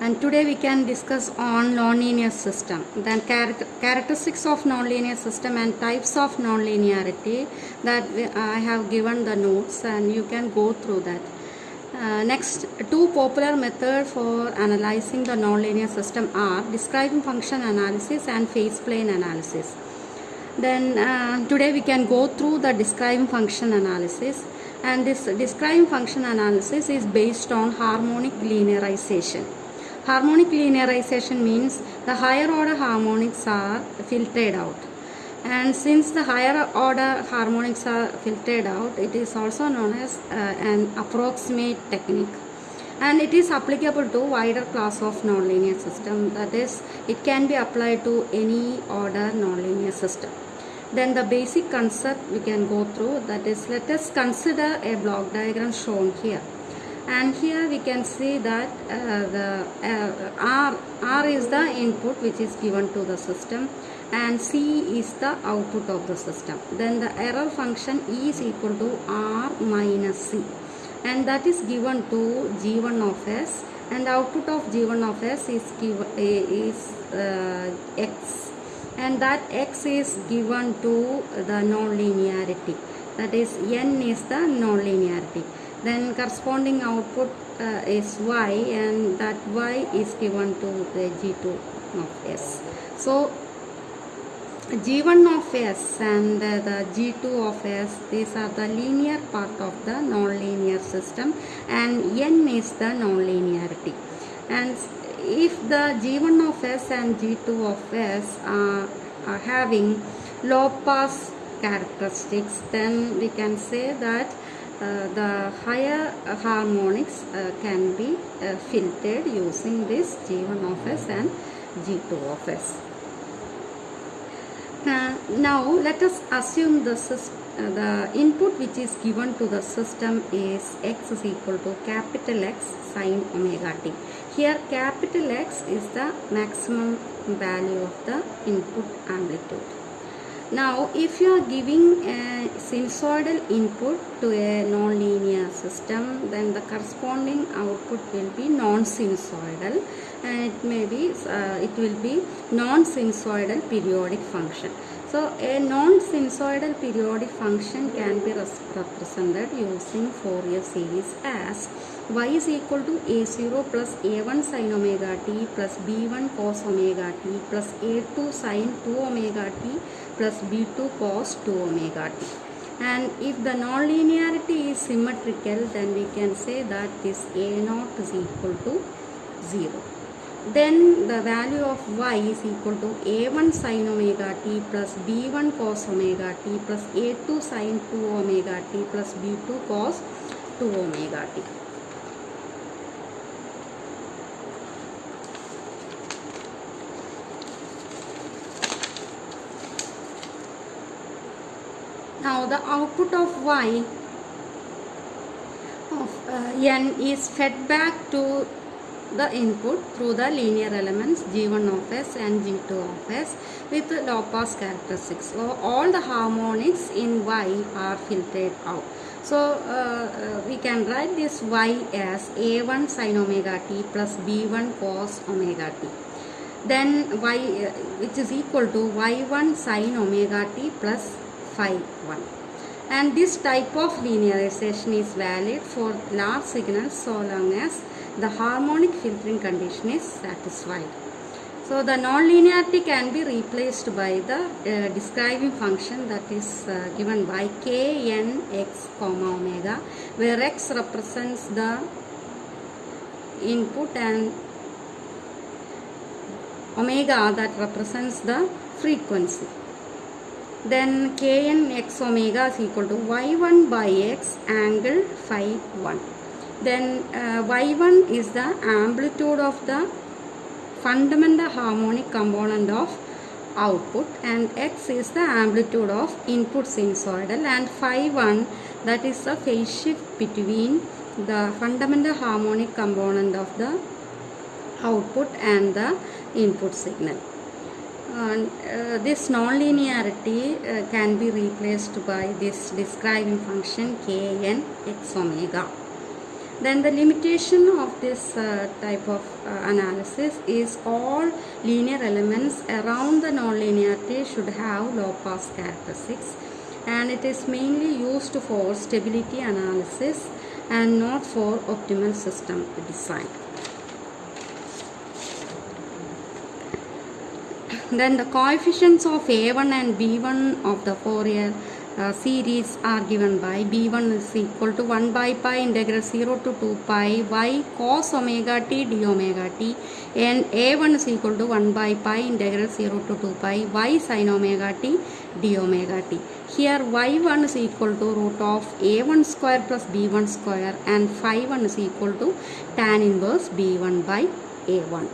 and today we can discuss on nonlinear system, then characteristics of nonlinear system and types of nonlinearity. I have given the notes and you can go through that. Next, two popular methods for analyzing the nonlinear system are describing function analysis and phase plane analysis. Then today we can go through the describing function analysis, and this describing function analysis is based on harmonic linearization. Harmonic linearization means the higher order harmonics are filtered out, and since the higher order harmonics are filtered out, it is also known as an approximate technique, and it is applicable to wider class of nonlinear system, that is it can be applied to any order nonlinear system. Then the basic concept we can go through, that is, let us consider a block diagram shown here, and here we can see that R is the input which is given to the system, and C is the output of the system. Then the error function E is equal to R minus C, and that is given to G1 of S, and the output of G1 of S is X, and that X is given to the nonlinearity, that is N is the nonlinearity. Then corresponding output is Y, and that Y is given to the G2 of S. So G1 of S and the G2 of S, these are the linear part of the nonlinear system, and N is the nonlinearity. And if the G1 of S and G2 of S are having low pass characteristics, then we can say that the higher harmonics can be filtered using this G1 of S and G2 of S. Now let us assume the input which is given to the system is X is equal to capital X sine omega t. Here capital X is the maximum value of the input amplitude. Now if you are giving a sinusoidal input to a nonlinear system, then the corresponding output will be non-sinusoidal, and it will be non-sinusoidal periodic function. So a non-sinusoidal periodic function can be represented using Fourier series as y is equal to a0 plus a1 sin omega t plus b1 cos omega t plus a2 sin 2 omega t plus b2 cos 2 omega t. And if the nonlinearity is symmetrical, then we can say that this a0 is equal to 0. Then the value of y is equal to a1 sin omega t plus b1 cos omega t plus a2 sin 2 omega t plus b2 cos 2 omega t. Now the output of y of n is fed back to the input through the linear elements G1 of S and G2 of S with low pass characteristics. So all the harmonics in y are filtered out. So we can write this y as a1 sin omega t plus b1 cos omega t. Then y which is equal to y1 sin omega t plus phi 1. And this type of linearization is valid for large signals so long as the harmonic filtering condition is satisfied. So the nonlinearity can be replaced by the describing function, that is given by kn x comma omega, where x represents the input and omega that represents the frequency. Then kn x omega is equal to y1 by x angle phi 1. Then y1 is the amplitude of the fundamental harmonic component of output, and x is the amplitude of input sinusoidal, and phi 1, that is the phase shift between the fundamental harmonic component of the output and the input signal. This nonlinearity can be replaced by this describing function kn x omega. Then the limitation of this type of analysis is all linear elements around the nonlinearity should have low pass characteristics, and it is mainly used for stability analysis and not for optimal system design. Then the coefficients of A1 and B1 of the Fourier series are given by B1 is equal to 1 by pi integral 0 to 2 pi y cos omega t d omega t, and A1 is equal to 1 by pi integral 0 to 2 pi y sin omega t d omega t. Here y1 is equal to root of A1 square plus B1 square, and phi 1 is equal to tan inverse B1 by A1.